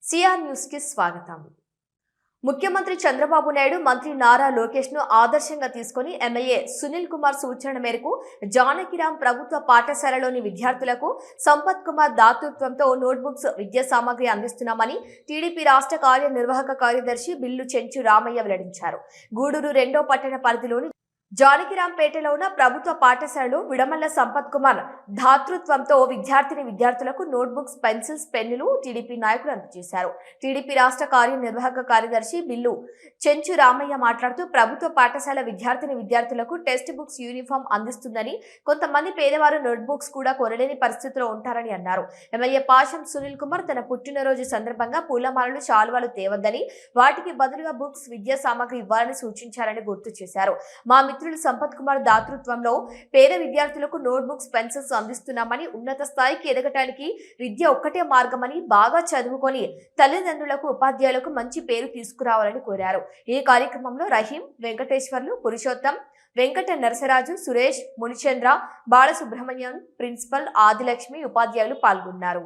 CR news కి స్వాగతం. ముఖ్యమంత్రి చంద్రబాబు నాయుడు మంత్రి నారా లోకేష్ ను ఆదర్శంగా తీసుకుని ఎమ్మెల్యే సునీల్ కుమార్ సూచన మేరకు జానకిరాం ప్రభుత్వ పాఠశాలలోని విద్యార్థులకు సంపత్ కుమార్ దాతృత్వంతో నోట్బుక్స్ విద్యా సామగ్రి అందిస్తున్నామని టీడీపీ రాష్ట్ర కార్యనిర్వాహక కార్యదర్శి బిల్లు చెంచు రామయ్య వెల్లడించారు. గూడూరు 2వ పట్టణ పరిధిలోని జానకిరాంపేటలో ఉన్న ప్రభుత్వ పాఠశాలలో విడమల్ల సంపత్ కుమార్ దాతృత్వంతో విద్యార్థులకు నోట్బుక్స్, పెన్సిల్స్, పెన్నులు టీడీపీ నాయకులు అందజేశారు. టీడీపీ రాష్ట్ర కార్యనిర్వాహక కార్యదర్శి బిల్లు చెంచు రామయ్య మాట్లాడుతూ ప్రభుత్వ పాఠశాల విద్యార్థులకు టెక్స్ట్ బుక్స్, యూనిఫామ్ అందిస్తుందని, కొంతమంది పేదవారు నోట్బుక్స్ కూడా కొనలేని పరిస్థితిలో ఉంటారని అన్నారు. ఎమ్మెల్యే పాషం సునీల్ కుమార్ తన పుట్టినరోజు సందర్భంగా పూలమాలలు, శాలువాలు తేవద్దని, వాటికి బదులుగా బుక్స్, విద్యా సామగ్రి ఇవ్వాలని సూచించారని గుర్తు చేశారు. మా సంపత్ కుమార్ దాతృత్వంలో పేద విద్యార్థులకు నోట్బుక్స్, పెన్సిల్స్ అందిస్తున్నామని, ఉన్నత స్థాయికి ఎదగటానికి విద్య ఒక్కటే మార్గమని, బాగా చదువుకొని తల్లిదండ్రులకు, ఉపాధ్యాయులకు మంచి పేరు తీసుకురావాలని కోరారు. ఈ కార్యక్రమంలో రహీం, వెంకటేశ్వర్లు, పురుషోత్తం, వెంకట నరసరాజు, సురేష్, మునిచంద్ర, బాలసుబ్రహ్మణ్యం, ప్రిన్సిపల్ ఆదిలక్ష్మి, ఉపాధ్యాయులు పాల్గొన్నారు.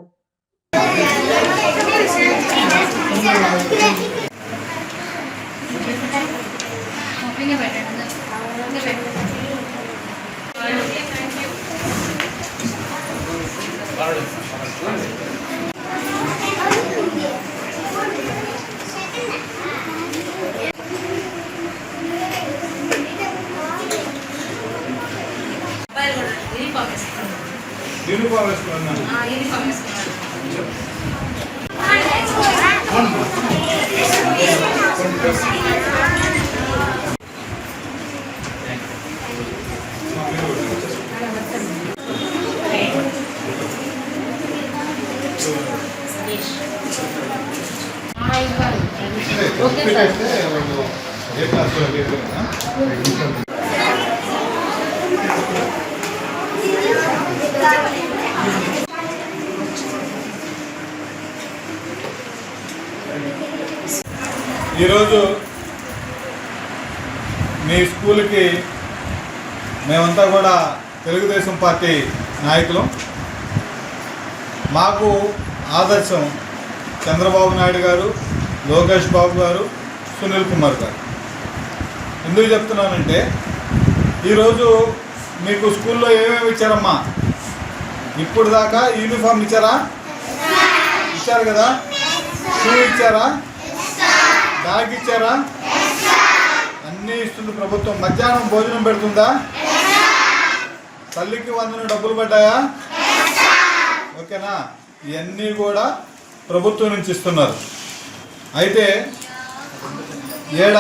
ఈరోజు మీ స్కూల్కి మేమంతా కూడా తెలుగుదేశం పార్టీ నాయకులు. మాకు ఆదర్శం చంద్రబాబు నాయుడు గారు, లోకేష్ బాబు గారు, సునీల్ కుమార్ గారు. ఎందుకు చెప్తున్నానంటే, ఈరోజు మీకు స్కూల్లో ఏమేమి ఇచ్చారమ్మా? ఇప్పుడు దాకా యూనిఫామ్ ఇచ్చారా? ఇచ్చారు కదా. షూ ఇచ్చారా? బ్యాగ్ ఇచ్చారా? అన్నీ ఇస్తుంది ప్రభుత్వం. మధ్యాహ్నం భోజనం పెడుతుందా? తల్లికి వందన డబ్బులు పడ్డాయా? ఓకేనా? ఇవన్నీ కూడా ప్రభుత్వం నుంచి ఇస్తున్నారు. అయితే ఏడ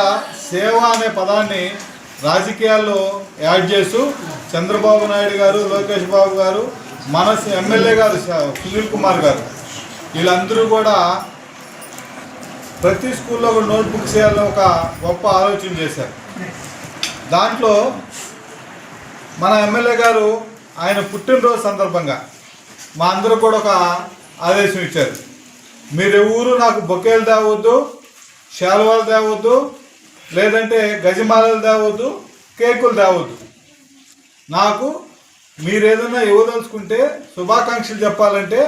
సేవ అనే పదాన్ని రాజకీయాల్లో యాడ్ చేస్తూ చంద్రబాబు నాయుడు గారు, లోకేష్ బాబు గారు, మన ఎమ్మెల్యే గారు సునీల్ కుమార్ గారు, వీళ్ళందరూ కూడా ప్రతి స్కూల్లో ఒక నోట్బుక్స్ చేయాలని ఒక గొప్ప ఆలోచన చేశారు. దాంట్లో మన ఎమ్మెల్యే గారు ఆయన పుట్టినరోజు సందర్భంగా మా అందరూ కూడా ఒక ఆదేశం ఇచ్చారు. మీరెవరు నాకు బొకేలు తేవద్దు, శాలువాలు తేవద్దు, లేదంటే గజమాలలు తేవద్దు, కేకులు తేవద్దు. నాకు మీరేదన్నా ఇవ్వదలుచుకుంటే, శుభాకాంక్షలు చెప్పాలంటే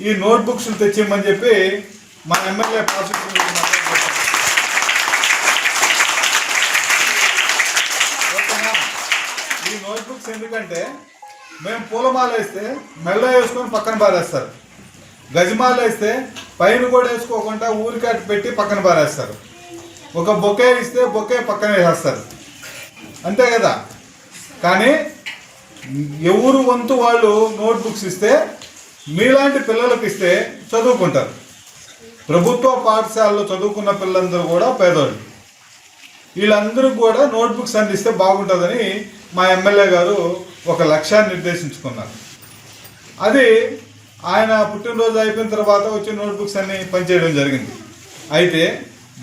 ఈ నోట్బుక్స్లు తెచ్చిమ్మని చెప్పి మా ఎమ్మెల్యే పాస్. ఈ నోట్బుక్స్ ఎందుకంటే, మేము పూలమాల వేస్తే మెల్ల వేసుకొని పక్కన పారేస్తారు, గజమాల వేస్తే పైన కూడా వేసుకోకుండా ఊరికాటు పెట్టి పక్కన పారేస్తారు, ఒక బొకే ఇస్తే బొకే పక్కన వేసేస్తారు, అంతే కదా. కానీ ఎవరు వంతు వాళ్ళు నోట్బుక్స్ ఇస్తే, మీలాంటి పిల్లలకు ఇస్తే చదువుకుంటారు. ప్రభుత్వ పాఠశాలలో చదువుకున్న పిల్లలందరూ కూడా పేదవాళ్ళు. వీళ్ళందరూ కూడా నోట్బుక్స్ అందిస్తే బాగుంటుందని మా ఎమ్మెల్యే గారు ఒక లక్ష్యాన్ని నిర్దేశించుకున్నారు. అది ఆయన పుట్టినరోజు అయిపోయిన తర్వాత వచ్చి నోట్బుక్స్ అన్ని పనిచేయడం జరిగింది. అయితే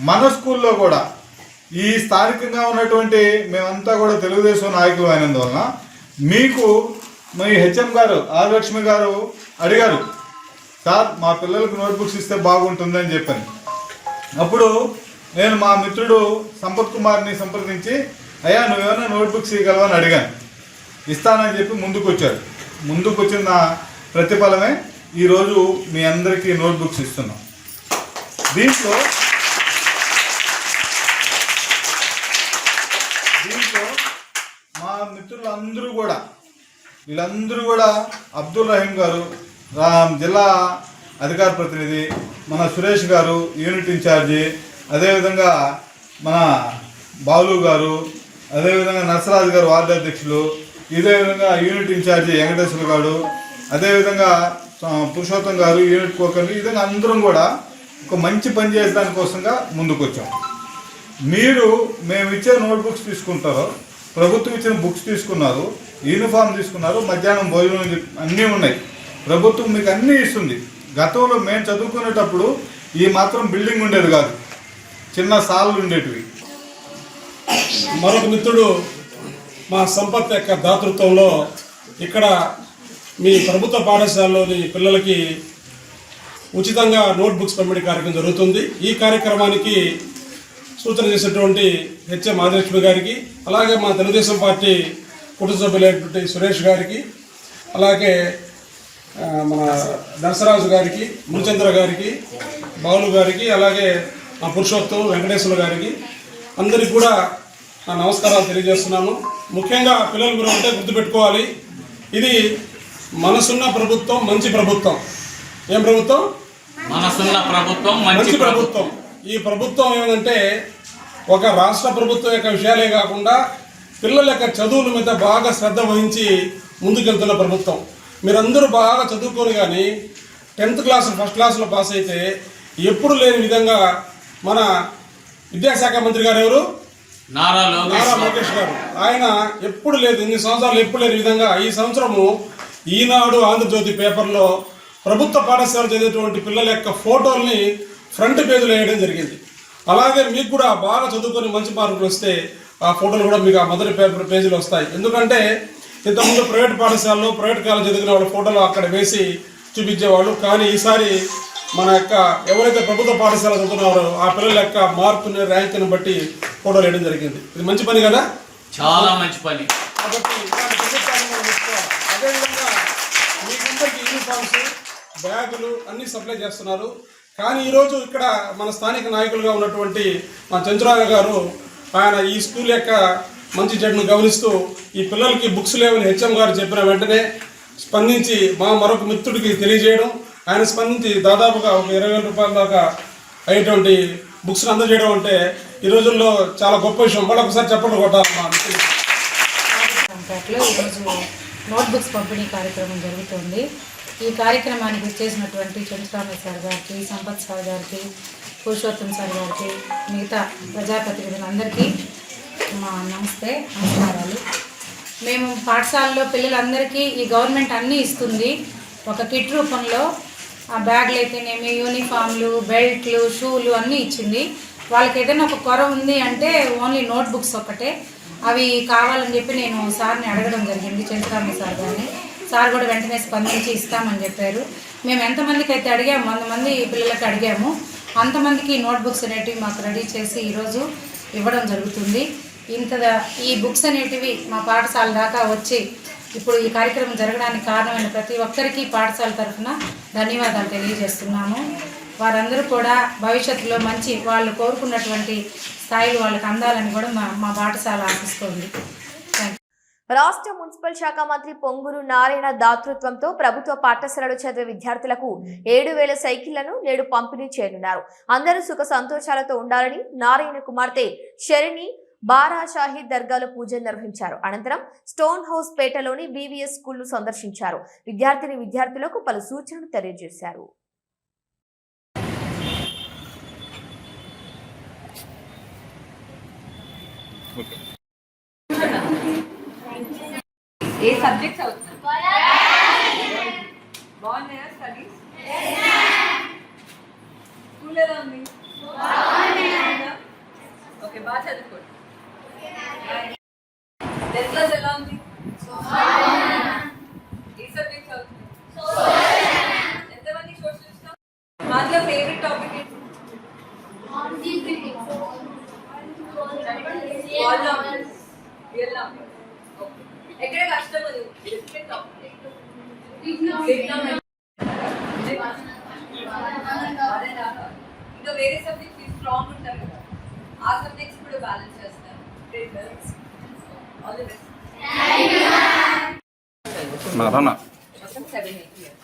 మన స్కూల్లో కూడా ఈ స్థానికంగా ఉన్నటువంటి మేమంతా కూడా తెలుగుదేశం నాయకులు అయినందువలన మీకు మీ హెచ్ఎం గారు ఆదిలక్ష్మి గారు అడిగారు, సార్ మా పిల్లలకు నోట్బుక్స్ ఇస్తే బాగుంటుందని చెప్పాను. అప్పుడు నేను మా మిత్రుడు సంపత్ కుమార్ని సంప్రదించి, అయ్యా నువ్వేమైనా నోట్బుక్స్ ఇవ్వగలవని అడిగాను. ఇస్తానని చెప్పి ముందుకు వచ్చారు. ముందుకు వచ్చిన ప్రతిఫలమే ఈరోజు మీ అందరికీ నోట్బుక్స్ ఇస్తున్నాం. దీంట్లో మా మిత్రులందరూ కూడా వీళ్ళందరూ కూడా అబ్దుల్ రహీం గారు జిల్లా అధికార ప్రతినిధి, మన సురేష్ గారు యూనిట్ ఇన్ఛార్జి, అదేవిధంగా మన బాలు గారు, అదేవిధంగా నర్సరాజు గారు వార్డు అధ్యక్షులు, ఇదే విధంగా యూనిట్ ఇన్ఛార్జి వెంకటేశ్వర గారు, అదేవిధంగా పురుషోత్తం గారు యూనిట్ కోకర్లు, ఈ విధంగా అందరం కూడా ఒక మంచి పని చేసడానికి కోసంగా ముందుకు వచ్చాం. మీరు మేము ఇచ్చే నోట్బుక్స్ తీసుకుంటారో, ప్రభుత్వం ఇచ్చిన బుక్స్ తీసుకున్నారు, యూనిఫామ్ తీసుకున్నారు, మధ్యాహ్నం భోజనం అన్నీ ఉన్నాయి. ప్రభుత్వం మీకు అన్నీ ఇస్తుంది. గతంలో మేము చదువుకునేటప్పుడు ఈ మాత్రం బిల్డింగ్ ఉండేది కాదు, చిన్న సార్లు ఉండేటివి. మరొక మిత్రుడు మా సంపత్ యొక్క దాతృత్వంలో ఇక్కడ మీ ప్రభుత్వ పాఠశాలలోని పిల్లలకి ఉచితంగా నోట్బుక్స్ పంపిణీ కార్యక్రమం జరుగుతుంది. ఈ కార్యక్రమానికి సూచన చేసినటువంటి హెచ్ఎం ఆదిలక్ష్మి గారికి, అలాగే మా తెలుగుదేశం పార్టీ కుటుంబ సభ్యులైనటువంటి సురేష్ గారికి, అలాగే మన నరసరాజు గారికి, మునిచంద్ర గారికి, బాలు గారికి, అలాగే మా పురుషోత్తం వెంకటేశ్వర గారికి అందరికీ కూడా నా నమస్కారాలు తెలియజేస్తున్నాను. ముఖ్యంగా పిల్లలు మీరు అంటే గుర్తుపెట్టుకోవాలి, ఇది మనసున్న ప్రభుత్వం, మంచి ప్రభుత్వం. ఏం ప్రభుత్వం? మనసున్న ప్రభుత్వం, మంచి ప్రభుత్వం. ఈ ప్రభుత్వం ఏమంటే ఒక రాష్ట్ర ప్రభుత్వం యొక్క విషయాలే కాకుండా పిల్లల యొక్క చదువుల మీద బాగా శ్రద్ధ వహించి ముందుకెళ్తున్న ప్రభుత్వం. మీరందరూ బాగా చదువుకొని కానీ 10th క్లాస్ ఫస్ట్ క్లాస్లో పాస్ అయితే ఎప్పుడు లేని విధంగా మన విద్యాశాఖ మంత్రి గారు ఎవరు? నారా లోకేష్ గారు. ఆయన ఎప్పుడు లేదు, ఇన్ని సంవత్సరాలు ఎప్పుడు లేని విధంగా ఈ సంవత్సరము ఈనాడు ఆంధ్రజ్యోతి పేపర్లో ప్రభుత్వ పాఠశాల చదివేటువంటి పిల్లల యొక్క ఫోటోల్ని ఫ్రంట్ పేజీలో వేయడం జరిగింది. అలాగే మీకు కూడా బాగా చదువుకొని మంచి మార్కులు వస్తే ఆ ఫోటోలు కూడా మీకు ఆ మొదటి పేజీలో వస్తాయి. ఎందుకంటే ఇంతకుముందు ప్రైవేట్ పాఠశాలలో ప్రైవేట్ కాలేజ్ చదివిన వాళ్ళ ఫోటోలు అక్కడ వేసి చూపించేవాళ్ళు. కానీ ఈసారి మన యొక్క ఎవరైతే ప్రభుత్వ పాఠశాల చదువుతున్నారో ఆ పిల్లల యొక్క మార్కుని ర్యాంకుని బట్టి ఫోటోలు వేయడం జరిగింది. ఇది మంచి పని కదా, చాలా మంచి పని. కాబట్టి అదేవిధంగా మీకందరికీ యూనిఫామ్స్, బ్యాగులు అన్నీ సప్లై చేస్తున్నారు. కానీ ఈరోజు ఇక్కడ మన స్థానిక నాయకులుగా ఉన్నటువంటి మా చంద్రరావు గారు, ఆయన ఈ స్కూల్ యొక్క మంచి చెడును గమనిస్తూ ఈ పిల్లలకి బుక్స్ లేవని హెచ్ఎం గారు చెప్పిన వెంటనే స్పందించి మా మరొక మిత్రుడికి తెలియజేయడం, ఆయన స్పందించి దాదాపుగా ఒక 20,000 రూపాయల దాకా అయ్యేటువంటి బుక్స్ని అందజేయడం అంటే ఈ రోజుల్లో చాలా గొప్ప విషయం. మళ్ళీ ఒకసారి చెప్పండి కొట్టాలి మా మిత్రులు. ఈరోజు నోట్బుక్స్ పంపిణీ కార్యక్రమం జరుగుతుంది. ఈ కార్యక్రమానికి చేసినటువంటి చంద్రరామయ్య సార్ గారికి, సంపత్ సార్ గారికి, పురుషోత్తం సార్ గారికి, మిగతా ప్రజాప్రతినిధులందరికీ మా నమస్కారాలు. మేము పాఠశాలలో పిల్లలందరికీ ఈ గవర్నమెంట్ అన్నీ ఇస్తుంది ఒక కిట్ రూపంలో. ఆ బ్యాగులు అయితేనేమి, యూనిఫామ్లు, బెల్ట్లు, షూలు అన్నీ ఇచ్చింది. వాళ్ళకి ఏదైనా ఒక కొర ఉంది అంటే ఓన్లీ నోట్బుక్స్ ఒక్కటే, అవి కావాలని చెప్పి నేను సార్ని అడగడం జరిగింది, చంద్రరామయ్య సార్ గారిని. సార్ కూడా వెంటనే స్పందించి ఇస్తామని చెప్పారు. మేము ఎంతమందికి అయితే అడిగాము, 100 మంది పిల్లలకి అడిగాము, అంతమందికి నోట్బుక్స్ అనేటివి మాకు రెడీ చేసి ఈరోజు ఇవ్వడం జరుగుతుంది. ఈ బుక్స్ అనేటివి మా పాఠశాల దాకా వచ్చి ఇప్పుడు ఈ కార్యక్రమం జరగడానికి కారణమైన ప్రతి ఒక్కరికి పాఠశాల తరఫున ధన్యవాదాలు తెలియజేస్తున్నాము. వారందరూ కూడా భవిష్యత్తులో మంచి వాళ్ళు కోరుకున్నటువంటి స్థాయిలు వాళ్ళకి అందాలని కూడా మా పాఠశాల ఆశిస్తుంది. రాష్ట్ర మున్సిపల్ శాఖ మంత్రి పొంగూరు నారాయణ దాతృత్వంతో ప్రభుత్వ పాఠశాలలో చదివే విద్యార్థులకు 7,000 సైకిళ్లను నేడు పంపిణీ చేయనున్నారు. అందరూ సుఖ సంతోషాలతో ఉండాలని నారాయణ కుమార్తె శరణి బారా షాహీద్ దర్గాలో పూజలు నిర్వహించారు. అనంతరం స్టోన్ హౌస్ పేటలోని బీవీఎస్ స్కూల్ను సందర్శించారు. విద్యార్థులకు పలు సూచనలు తెలియజేశారు. ఏ సబ్జెక్ట్స్ అవుతుంది? బాగున్నాయా స్టడీస్? స్కూల్ ఎలా ఉంది? ఓకే, బాగా చదువుకోండి. 10th క్లాస్ ఎలా ఉంది? ఏ సబ్జెక్ట్స్ అవుతుంది? ఎంతమంది సోషల్ ఇష్టం? మాలో ఫేవరెట్ టాపిక్ ఏంటి? ఎక్కడ కష్టం అది? ఇంకా వేరే సబ్జెక్ట్స్ మీరు స్ట్రాంగ్ ఉంటారు కదా, ఆ సబ్జెక్ట్స్ కూడా బ్యాలెన్స్ చేస్తారు. All the best. మొత్తం 7-8 years.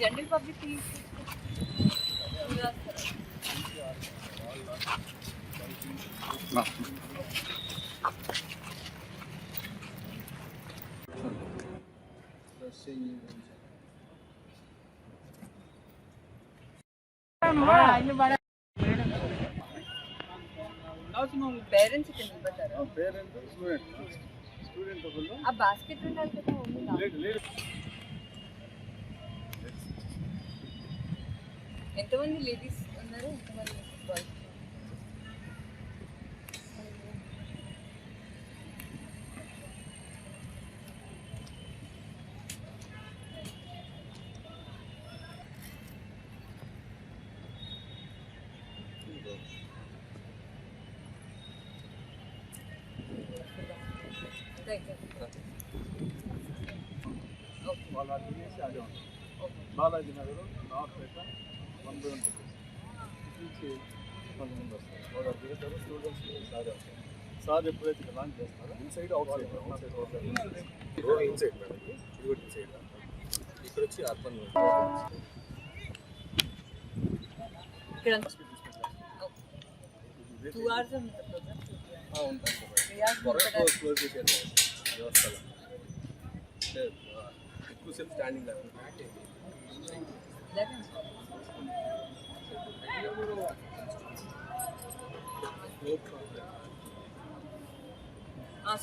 జనరల్ పబ్లిక్ పేరెంట్స్ ఆ బాస్కెట్ ఉండాలి కదా. ఎంతమంది లేడీస్ ఉన్నారు, ఎంతమంది బాయ్స్? బాలాజీ నగర్ నార్పేట 1 నుంచి 10 వస్తారు. వాళ్ళు థియేటర్ స్టూడెంట్స్ సార్ ఎప్పుడైతే లాంచ్ చేస్తారో inside out side inside madam, ఇది కూడా ఇన్సైడ్. ఇక్కడ వచ్చి అర్బన్ ఇక్కడ 2 hours ఉంటాను. క్లోజ్ చేసేది వ్యవస్థలో ఎక్కువసేపు స్టాండింగ్ లేకుండా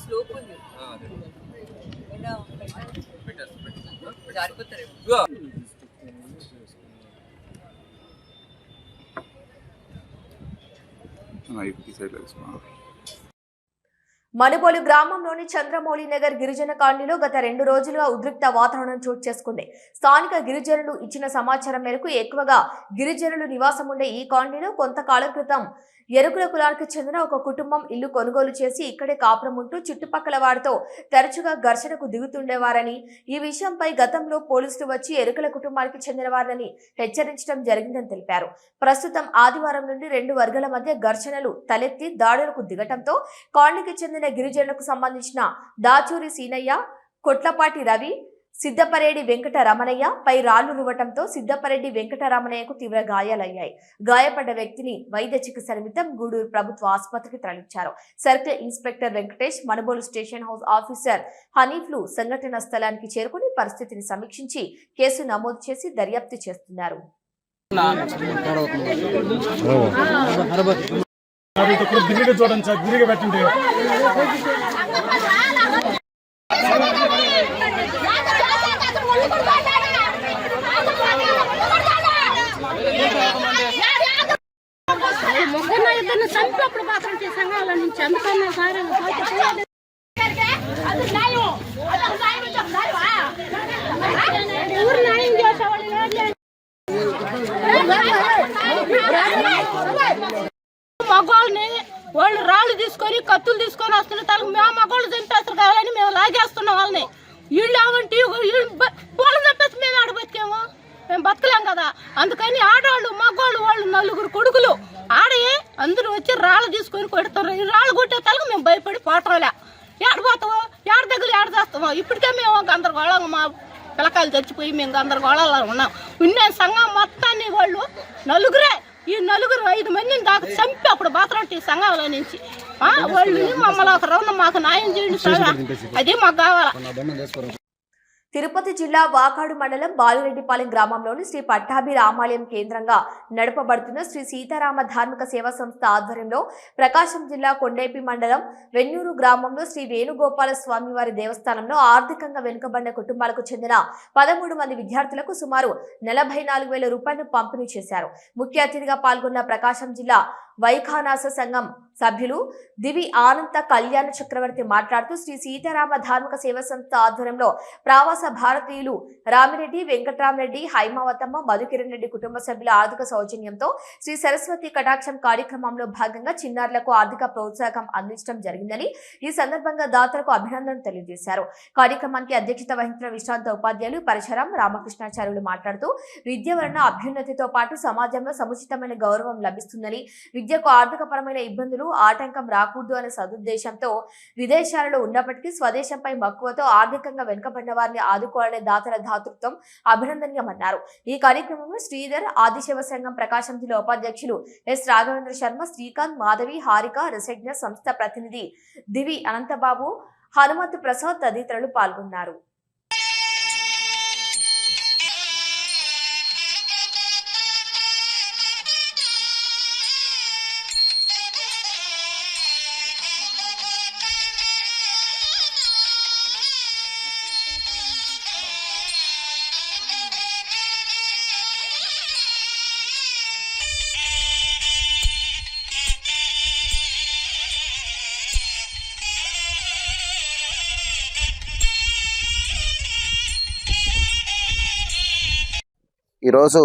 స్లోప్ ఉంది. జారిపోతారు. మనుబోలు గ్రామంలోని చంద్రమౌళి నగర్ గిరిజన కాలనీలో గత 2 రోజులుగా ఉద్రిక్త వాతావరణం చోటు చేసుకుంది. స్థానిక గిరిజనులు ఇచ్చిన సమాచారం మేరకు ఎక్కువగా గిరిజనులు నివాసం ఉండే ఈ కాలనీలో కొంతకాలం క్రితం ఎరుకుల కులానికి చెందిన ఒక కుటుంబం ఇల్లు కొనుగోలు చేసి ఇక్కడే కాపురం ఉంటూ చుట్టుపక్కల వారితో తరచుగా ఘర్షణకు దిగుతుండేవారని, ఈ విషయంపై గతంలో పోలీసులు వచ్చి ఎరుకుల కుటుంబానికి చెందిన వారిని హెచ్చరించడం జరిగిందని తెలిపారు. ప్రస్తుతం ఆదివారం నుండి 2 వర్గాల మధ్య ఘర్షణలు తలెత్తి దాడులకు దిగటంతో కాలనీకి చెందిన గిరిజనులకు సంబంధించిన దాచూరి సీనయ్య, కొట్లపాటి రవి, సిద్దపరెడ్డి వెంకట రమణయ్య పై రాళ్లు రువ్వటంతో సిద్దపరెడ్డి వెంకట రమణయ్యకు తీవ్ర గాయాలయ్యాయి. గాయపడ్డ వ్యక్తిని వైద్య చికిత్స నిమిత్తం గూడూరు ప్రభుత్వ ఆసుపత్రికి తరలించారు. Circle inspector Venkatesh, Manubolu station house officer హనీఫ్లు సంఘటన స్థలానికి చేరుకుని పరిస్థితిని సమీక్షించి కేసు నమోదు చేసి దర్యాప్తు చేస్తున్నారు. ముగ్గురు ఇద్దరిని చంపినప్పుడు మాత్రం సంఘాల నుంచి అందుకన్నా సార్ ఊరు న్యాయం చేసేవాళ్ళు మగవాళ్ళని వాళ్ళు రాళ్ళు తీసుకొని కత్తులు తీసుకొని వస్తున్న తలకు మేము మగవాళ్ళు చంపేస్తారు కావాలని మేము లాగేస్తున్నాం వాళ్ళని. వీళ్ళు ఏమంటే పూల చంపేసి మేము ఆడ బతికేమో, మేము బతకలేం కదా. అందుకని ఆడవాళ్ళు మగవాళ్ళు వాళ్ళు 4 కొడుకులు ఆడే అందరూ వచ్చి రాళ్ళు తీసుకొని కొడతారు. ఈ రాళ్ళు కొట్టే తలకు మేము భయపడి పోవటంలే. ఏడపోతామో ఏడ దగ్గర ఏడ చేస్తామో ఇప్పటికే మేము గందరగోళం, మా పిల్లకాయలు చచ్చిపోయి మేము గందరగోళాల్లో ఉన్నాం. ఉన్న సంఘం మొత్తాన్ని వాళ్ళు 4 ఈ 5 మందిని దాకా చంపి అప్పుడు బాత్రూంటి సంఘంలో నుంచి వాళ్ళు మమ్మల్ని ఒక రౌండ్ మాకు న్యాయం చేయండి సార్, అది మాకు కావాలా. తిరుపతి జిల్లా వాకాడు మండలం బాలిరెడ్డిపాలెం గ్రామంలోని శ్రీ పట్టాభి రామాలయం కేంద్రంగా నడపబడుతున్న శ్రీ సీతారామ ధార్మిక సేవా సంస్థ ఆధ్వర్యంలో ప్రకాశం జిల్లా కొండేపి మండలం వెన్నూరు గ్రామంలో శ్రీ వేణుగోపాల స్వామి వారి దేవస్థానంలో ఆర్థికంగా వెనుకబడిన కుటుంబాలకు చెందిన 13 మంది విద్యార్థులకు సుమారు 44,000 రూపాయలను పంపిణీ చేశారు. ముఖ్య అతిథిగా పాల్గొన్న ప్రకాశం జిల్లా వైఖానాస సంఘం సభ్యులు దివి ఆనంత కళ్యాణ చక్రవర్తి మాట్లాడుతూ శ్రీ సీతారామ ధార్మిక సేవా సంస్థ ఆధ్వర్యంలో ప్రవాస భారతీయులు రామిరెడ్డి, వెంకట్రామరెడ్డి, హైమావతమ్మ, మధుకిరణ్ రెడ్డి కుటుంబ సభ్యుల ఆర్థిక సౌజన్యంతో శ్రీ సరస్వతి కటాక్షం కార్యక్రమంలో భాగంగా చిన్నారులకు ఆర్థిక ప్రోత్సాహం అందించడం జరిగిందని ఈ సందర్భంగా దాతలకు అభినందనలు తెలియజేశారు. కార్యక్రమానికి అధ్యక్షత వహించిన విశ్రాంత ఉపాధ్యాయులు పరశురాం రామకృష్ణాచార్యులు మాట్లాడుతూ విద్య వలన అభ్యున్నతితో పాటు సమాజంలో సముచితమైన గౌరవం లభిస్తుందని, విద్యకు ఆర్థికపరమైన ఇబ్బందులు ఆటంకం రాకూడదు అనే సదుద్దేశంతో విదేశాలలో ఉన్నప్పటికీ స్వదేశంపై మక్కువతో ఆర్థికంగా వెనుకబడిన వారిని ఆదుకోవాలనే దాతల దాతృత్వం అభినందనీయమన్నారు. ఈ కార్యక్రమంలో శ్రీధర్, ఆదిశివ సంఘం ప్రకాశం జిల్లా ఉపాధ్యక్షులు ఎస్ రాఘవేంద్ర శర్మ, శ్రీకాంత్, మాధవి, హారిక, రసజ్ఞ సంస్థ ప్రతినిధి దివి అనంతబాబు, హనుమంత్ ప్రసాద్ తదితరులు పాల్గొన్నారు. ఈరోజు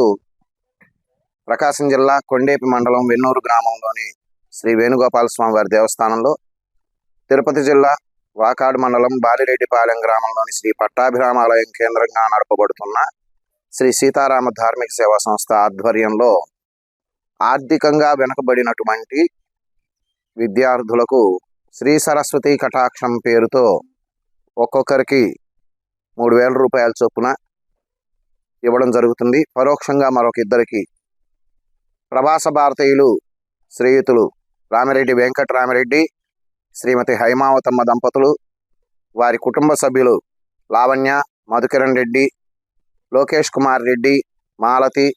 ప్రకాశం జిల్లా కొండేపి మండలం వెన్నూరు గ్రామంలోని శ్రీ వేణుగోపాల స్వామి వారి దేవస్థానంలో, తిరుపతి జిల్లా వాకాడు మండలం బాలిరెడ్డిపాలెం గ్రామంలోని శ్రీ పట్టాభిరామాలయం కేంద్రంగా నడపబడుతున్న శ్రీ సీతారామ ధార్మిక సేవా సంస్థ ఆధ్వర్యంలో ఆర్థికంగా వెనుకబడినటువంటి విద్యార్థులకు శ్రీ సరస్వతి కటాక్షం పేరుతో ఒక్కొక్కరికి 3,000 రూపాయల చొప్పున ఇవ్వడం జరుగుతుంది. పరోక్షంగా మరొక ఇద్దరికి ప్రవాస భారతీయులు శ్రీయుతులు రామిరెడ్డి, వెంకట్రామరెడ్డి, శ్రీమతి హైమావతమ్మ దంపతులు, వారి కుటుంబ సభ్యులు లావణ్య, మధుకిరణ్ రెడ్డి, లోకేష్ కుమార్ రెడ్డి, మాలతి,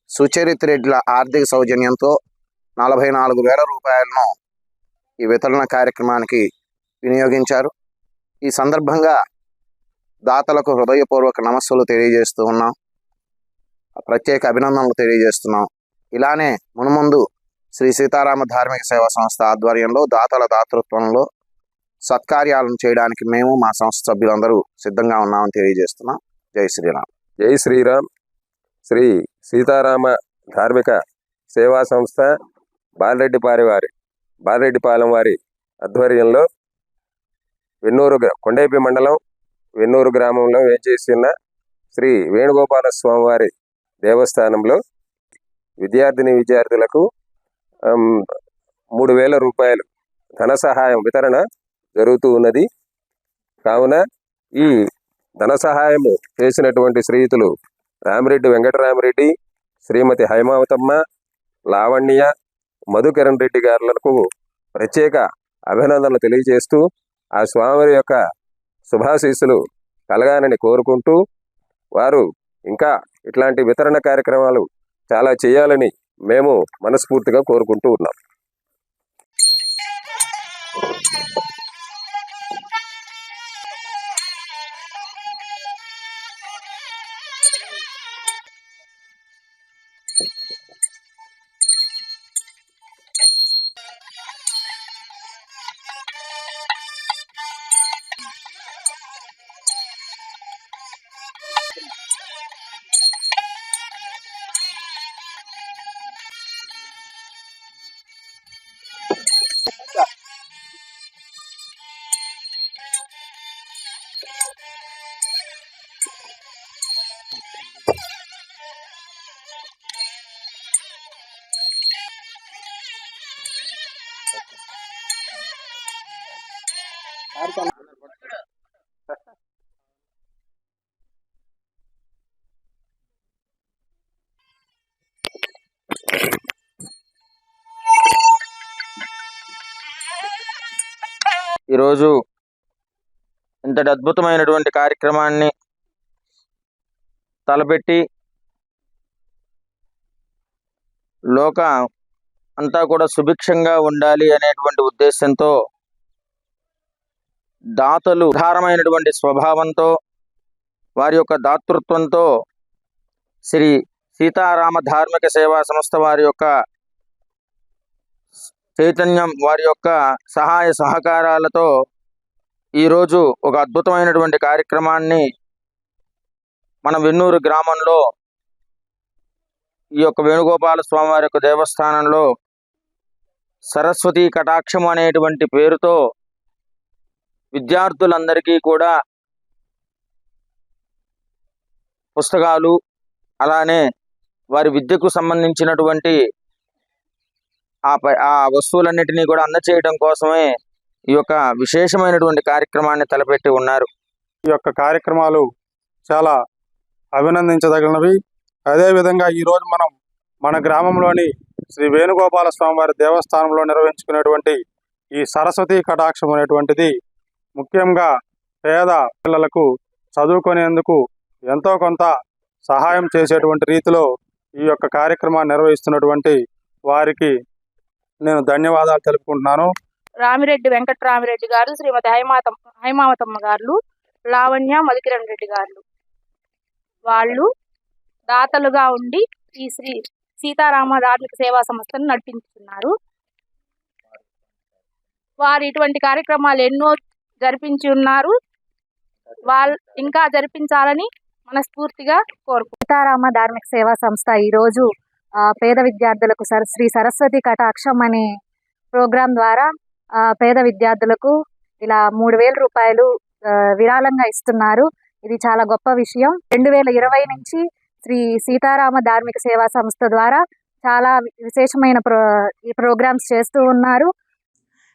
సుచరిత్ రెడ్డిల ఆర్థిక సౌజన్యంతో 44,000 రూపాయలను ఈ వితరణ కార్యక్రమానికి వినియోగించారు. ఈ సందర్భంగా దాతలకు హృదయపూర్వక నమస్సులు తెలియజేస్తూ ఉన్నాం, ప్రత్యేక అభినందనలు తెలియజేస్తున్నాం. ఇలానే మునుముందు శ్రీ సీతారామ ధార్మిక సేవా సంస్థ ఆధ్వర్యంలో దాతల దాతృత్వంలో సత్కార్యాలను చేయడానికి మేము మా సంస్థ సభ్యులందరూ సిద్ధంగా ఉన్నామని తెలియజేస్తున్నాం. జై శ్రీరామ్. జై శ్రీరామ్. శ్రీ సీతారామ ధార్మిక సేవా సంస్థ బాలిరెడ్డిపాలెం వారి ఆధ్వర్యంలో కొండేపి మండలం వెన్నూరు గ్రామంలో వేంచేసిన శ్రీ వేణుగోపాల స్వామి వారి దేవస్థానంలో విద్యార్థులకు 3,000 రూపాయలు ధన సహాయం వితరణ జరుగుతూ ఉన్నది. కావున ఈ ధన సహాయము చేసినటువంటి శ్రీయుతులు రామిరెడ్డి, వెంకటరామరెడ్డి, శ్రీమతి హైమావతమ్మ, లావణ్య, మధుకిరణ్ రెడ్డి గారులకు ప్రత్యేక అభినందనలు తెలియజేస్తూ ఆ స్వామి యొక్క శుభాశీస్సులు కలగాలని కోరుకుంటూ, వారు ఇంకా ఇట్లాంటి వితరణ కార్యక్రమాలు చాలా చేయాలని మేము మనస్ఫూర్తిగా కోరుకుంటూ ఉన్నాం. ఈరోజు ఇంతటి అద్భుతమైనటువంటి కార్యక్రమాన్ని తలపెట్టి లోక అంతా కూడా సుభిక్షంగా ఉండాలి అనేటువంటి ఉద్దేశంతో దాతలు ఉదారమైనటువంటి స్వభావంతో వారి యొక్క దాతృత్వంతో శ్రీ సీతారామ ధార్మిక సేవా సంస్థ వారి యొక్క చైతన్యం, వారి యొక్క సహాయ సహకారాలతో ఈరోజు ఒక అద్భుతమైనటువంటి కార్యక్రమాన్ని మన వెన్నూరు గ్రామంలో ఈ యొక్క వేణుగోపాల స్వామి వారి యొక్క దేవస్థానంలో సరస్వతి కటాక్షం అనేటువంటి పేరుతో విద్యార్థులందరికీ కూడా పుస్తకాలు, అలానే వారి విద్యకు సంబంధించినటువంటి ఆ వస్తువులన్నిటినీ కూడా అందచేయడం కోసమే ఈ యొక్క విశేషమైనటువంటి కార్యక్రమాన్ని తలపెట్టి ఉన్నారు. ఈ యొక్క కార్యక్రమాలు చాలా అభినందించదగినవి. అదేవిధంగా ఈరోజు మనం మన గ్రామంలోని శ్రీ వేణుగోపాల స్వామి వారి దేవస్థానంలో నిర్వహించుకునేటువంటి ఈ సరస్వతి కటాక్షం అనేటువంటిది ముఖ్యంగా పేద పిల్లలకు చదువుకునేందుకు ఎంతో కొంత సహాయం చేసేటువంటి రీతిలో ఈ యొక్క కార్యక్రమాన్ని నిర్వహిస్తున్నటువంటి వారికి నేను ధన్యవాదాలు తెలుపుకుంటున్నాను. రామిరెడ్డి వెంకట్రామిరెడ్డి గారు, శ్రీమతి హైమావతమ్మ గారు, లావణ్య మధుకిరణ్ రెడ్డి గారు వాళ్ళు దాతలుగా ఉండి ఈ శ్రీ సీతారామ ధార్మిక సేవా సంస్థను నడిపించుతున్నారు. వారు ఇటువంటి కార్యక్రమాలు ఎన్నో జరిపించి ఉన్నారు. వాళ్ళు ఇంకా జరిపించాలని మనస్ఫూర్తిగా కోరుకుంటున్నారు. సీతారామ ధార్మిక సేవా సంస్థ ఈరోజు పేద విద్యార్థులకు శ్రీ సరస్వతి కటాక్షం అనే ప్రోగ్రాం ద్వారా పేద విద్యార్థులకు ఇలా 3,000 రూపాయలు విరాళంగా ఇస్తున్నారు. ఇది చాలా గొప్ప విషయం. 2020 నుంచి శ్రీ సీతారామ ధార్మిక సేవా సంస్థ ద్వారా చాలా విశేషమైన ఈ ప్రోగ్రామ్స్ చేస్తూ ఉన్నారు.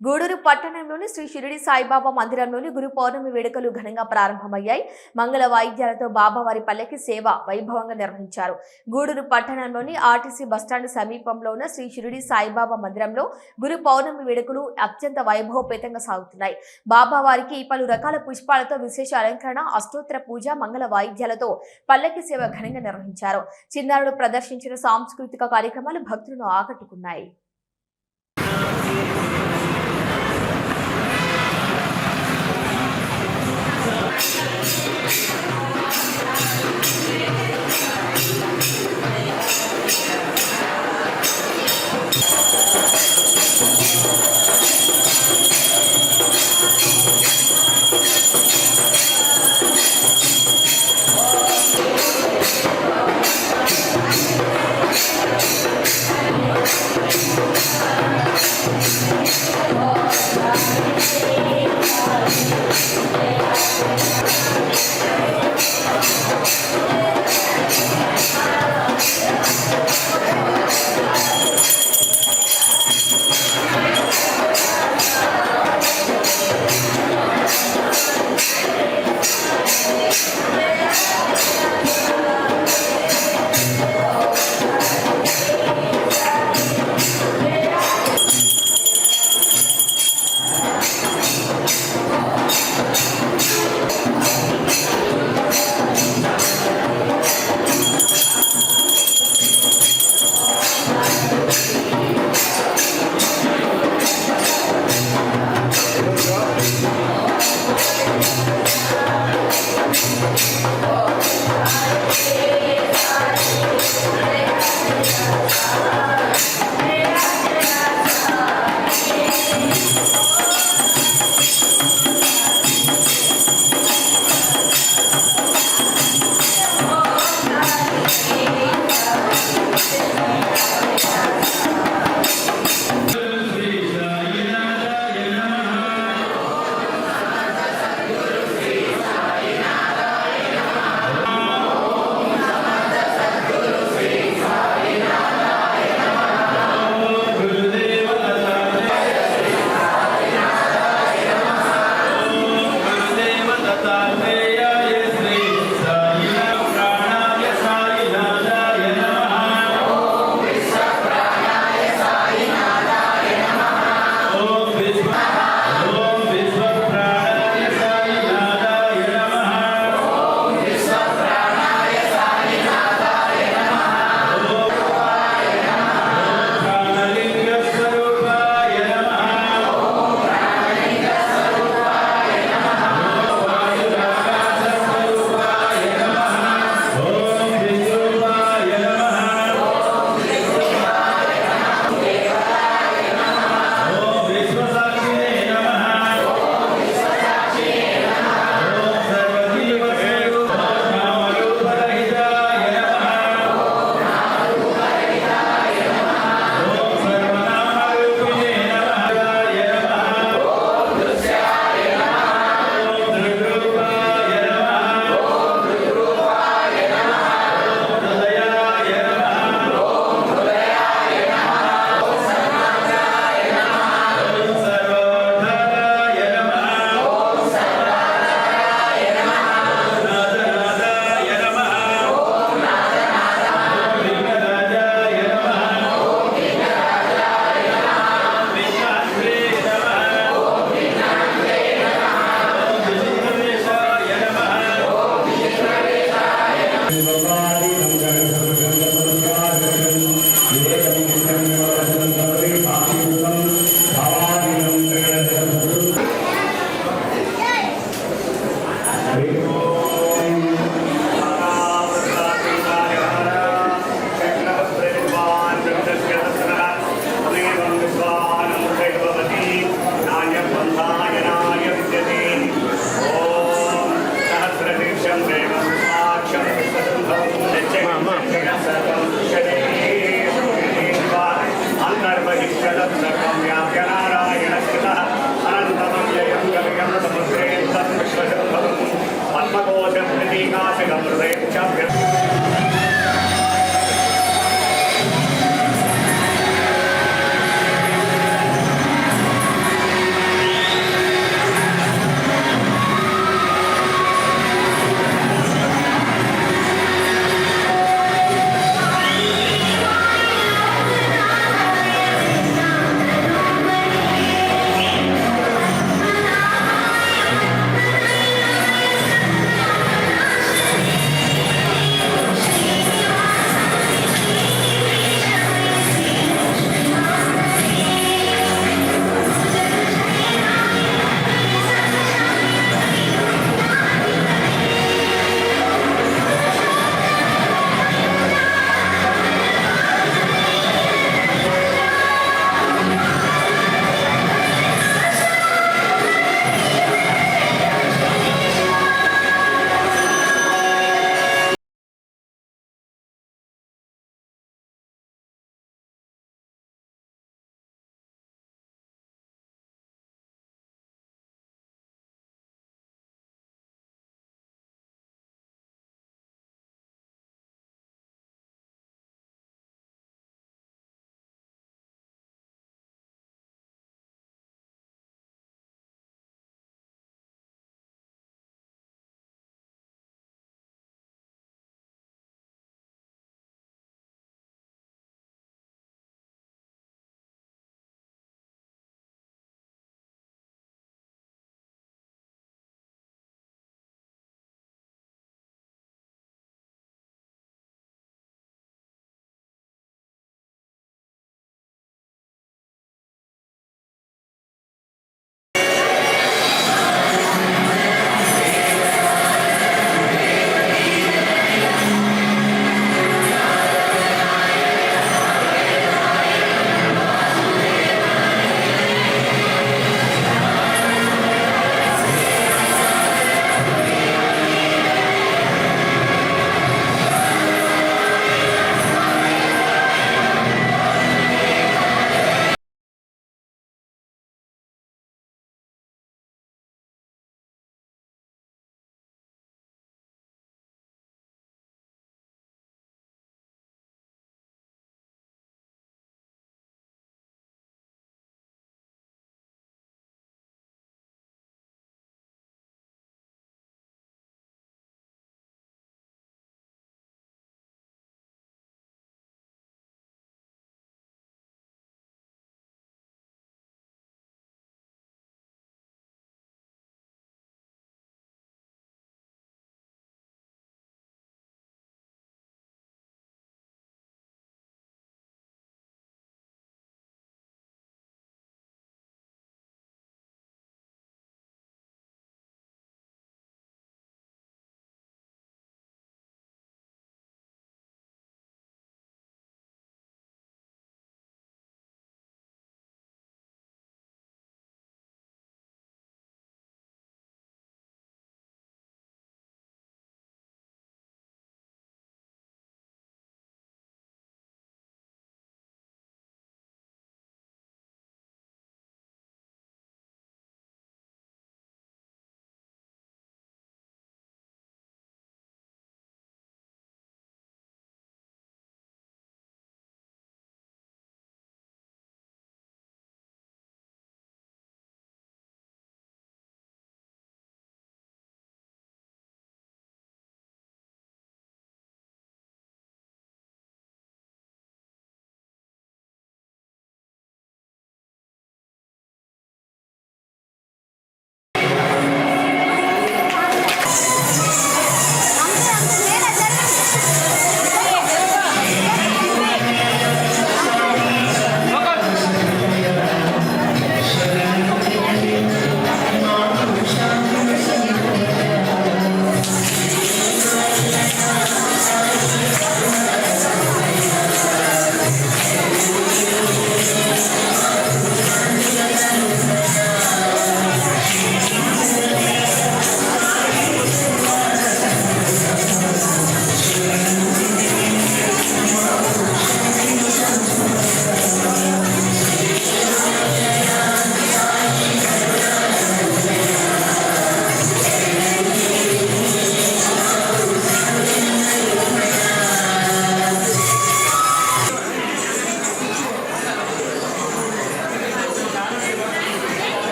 గూడూరు పట్టణంలోని శ్రీ షిరిడి సాయిబాబా మందిరంలోని గురు పౌర్ణమి వేడుకలు ఘనంగా ప్రారంభమయ్యాయి. మంగళ వాయిద్యాలతో బాబావారి పల్లకి సేవ వైభవంగా నిర్వహించారు. గూడూరు పట్టణంలోని ఆర్టీసీ బస్టాండ్ సమీపంలో ఉన్న శ్రీ షిరిడి సాయిబాబా మందిరంలో గురు పౌర్ణమి వేడుకలు అత్యంత వైభవపేతంగా సాగుతున్నాయి. బాబావారికి పలు రకాల పుష్పాలతో విశేష అలంకరణ, అష్టోత్తర పూజ, మంగళ వాయిద్యాలతో పల్లకి సేవ ఘనంగా నిర్వహించారు. చిన్నారులు ప్రదర్శించిన సాంస్కృతిక కార్యక్రమాలు భక్తులను ఆకట్టుకున్నాయి.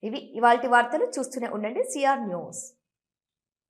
ఇవి ఇవాల్టి వార్తలు. చూస్తూనే ఉండండి సిఆర్ న్యూస్.